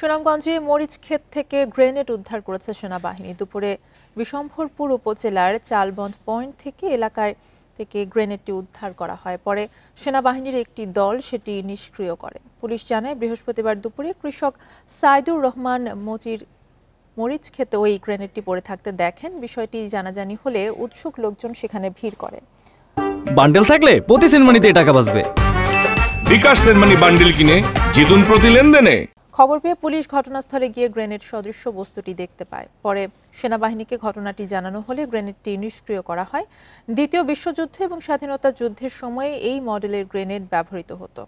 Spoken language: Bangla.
সুনামগঞ্জে মরিচ ক্ষেত থেকে গ্রেনেড উদ্ধার করেছে সেনাবাহিনী। দুপুরে বিশম্ভরপুর উপজেলার চালবন্ধ পয়েন্ট থেকে এলাকায় থেকে গ্রেনেডটি উদ্ধার করা হয়। পরে সেনাবাহিনীর একটি দল সেটি নিষ্ক্রিয় করে। পুলিশ জানায়, বৃহস্পতিবার দুপুরে কৃষক সাইদুর রহমান মরিচ ক্ষেতে ওই গ্রেনেডটি পড়ে থাকতে দেখেন। বিষয়টি জানাজানি হলে উৎসুক লোকজন সেখানে ভিড় করে। বান্ডেল থাকলে প্রতি সেনমানিতে টাকা বাঁচবে। বিকাশ সেনমানি বান্ডেল কিনে জিতুন প্রতি লেনদেনে। খবর পেয়ে পুলিশ ঘটনাস্থলে গিয়ে গ্রেনেড সদৃশ্য বস্তুটি দেখতে পায়। পরে সেনাবাহিনীকে ঘটনাটি জানানো হলে গ্রেনেডটি নিষ্ক্রিয় করা হয়। দ্বিতীয় বিশ্বযুদ্ধ এবং স্বাধীনতা যুদ্ধের সময়ে এই মডেলের গ্রেনেড ব্যবহৃত হতো।